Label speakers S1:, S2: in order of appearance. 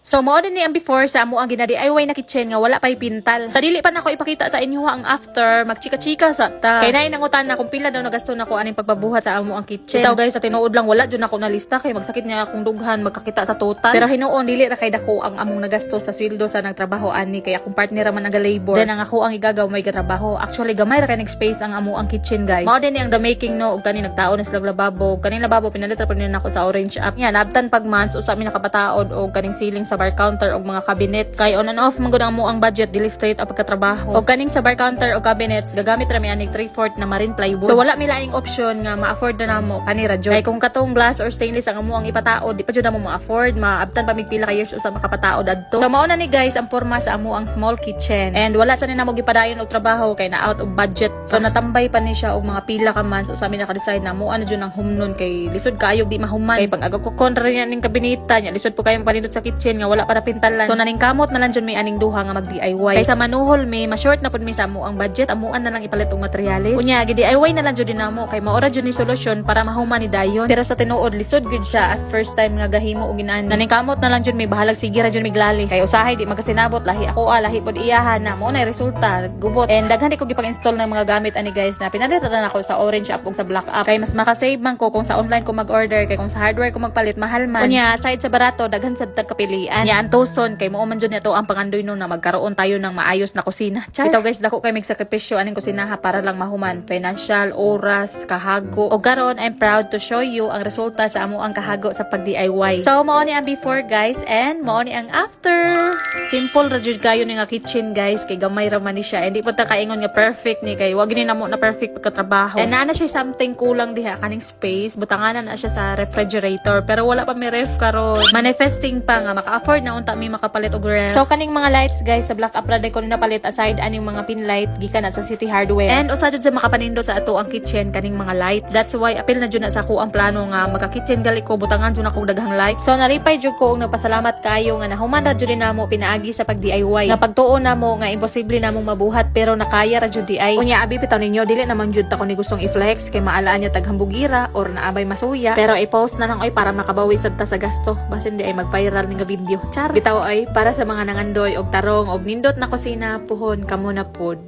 S1: So mao din ni ang before sa amo ang gina-DIY na kitchen nga wala pay pintal. Sa dili pa nako ipakita sa inyo ang after, magchika-chika sa ta. Kay naay nangutan na kung pila daw nagasto nako aning pagpabuhat sa amo ang kitchen. Itaw guys, sa tinuod lang wala jud nako na lista kay magsakit niya akong dughan magkakita sa total. Pero hinuon dili ra kay dako ang among nagasto sa sweldo sa nagtrabaho ani kay akong partner man naga-labor. Then ang ako ang igagaw may gatrabaho. Actually gamay ra kay nag-space ang amo ang kitchen guys. Mao din ni ang the making no ug kani nagtaon na sila lababo. Kaning lababo pinalit ra pud nako sa orange app. Nya nabtan pag months usa mi nakapataod og kaning ceiling sa bar counter og mga cabinets. Kay on and off man gud ang mo ang budget dili straight ang pagkatrabaho. Og kaning sa bar counter o cabinets gagamit ra mi aning 3/4 na marine plywood. So wala mi laing option nga ma-afford na namo kani ra jud. Kay kung katong glass or stainless ang amo ang ipataod, di pa jud namo ma-afford, maabtan pa mig pila ka years usa makapataod adto. So mao na ni guys ang porma sa amo ang small kitchen. And wala sa ni namo gipadayon og trabaho kay na out of budget. So natambay pa ni siya og mga pila ka months usa mi naka-decide na mo ano jud ang humnon kay lisod kaayo di mahuman. Kay pag aga ko kontra niya ning kabineta nya lisod po kayong palindot sa kitchen nga wala pa na pintalan. So naning kamot na lang jud may aning duha nga mag-DIY. Kaysa manuhol mi, ma-short na pud mi sa amo ang budget, amuan na lang ipalit og materials. Unya gi-DIY na lang jud dinamo kay maora jud ni solusyon para mahuman ni dayon. Pero sa tinuod lisod gud siya as first time nga gahimo og inani. Naning kamot na lang jud may bahalag sige ra jud mi glalis. Kay usahay di magkasinabot lahi ako lahi pod iyahan na mo na resulta gubot. And daghan di ko gipang-install ng mga gamit ani guys na pinadatan ako sa orange app ug sa black app. Kay mas makasave man ko kung sa online ko mag-order kay kung sa hardware ko magpalit mahal man. Unya aside sa barato daghan sad tagkapilian. Nya antuson kay mo man jud nato ang pangandoy no na magkaroon tayo ng maayos na kusina. Ito guys dako kay magsakripisyo aning kusinaha para lang mahuman financial, oras, kahago. Og karon I'm proud to show you ang resulta sa amo ang kahago sa pag-DIY. So mao ni ang before guys and mao ni ang after. Simple ra jud kayo ni nga kitchen guys kay gamay ra man ni siya. Hindi po ta kaingon nga perfect ni kay wag ni namo na perfect pagkatrabaho. And na siya something kulang diha kaning space, butanganan na siya sa refrigerator pero wala pa mi ref karon. Manifesting pa nga maka-afford na unta mi makapalit og ref. So kaning mga lights guys sa black up ra ko ni napalit aside aning mga pin light gikan na sa City Hardware. And usa jud sa makapanindot sa ato ang kitchen kaning mga lights. That's why apil na jud na sa ako ang plano nga magka-kitchen gali ko butangan jud ako daghang lights. So nalipay jud ko og nagpasalamat kayo nga nahuman ra jud namo pinaagi sa pag-DIY. Nga pagtuon namo nga imposible namong mabuhat pero nakaya ra jud di ay. Unya abi bitaw ninyo dili naman jud ta ko ni gustong i-flex kay maalaan niya taghambugira or naabay masuya. Pero i-post na lang oy para makabawi sad ta sa gasto. Basin di ay mag-viral ning video. Char. Bitaw oy para sa mga nangandoy og tarong og nindot na kusina puhon kamo na pod.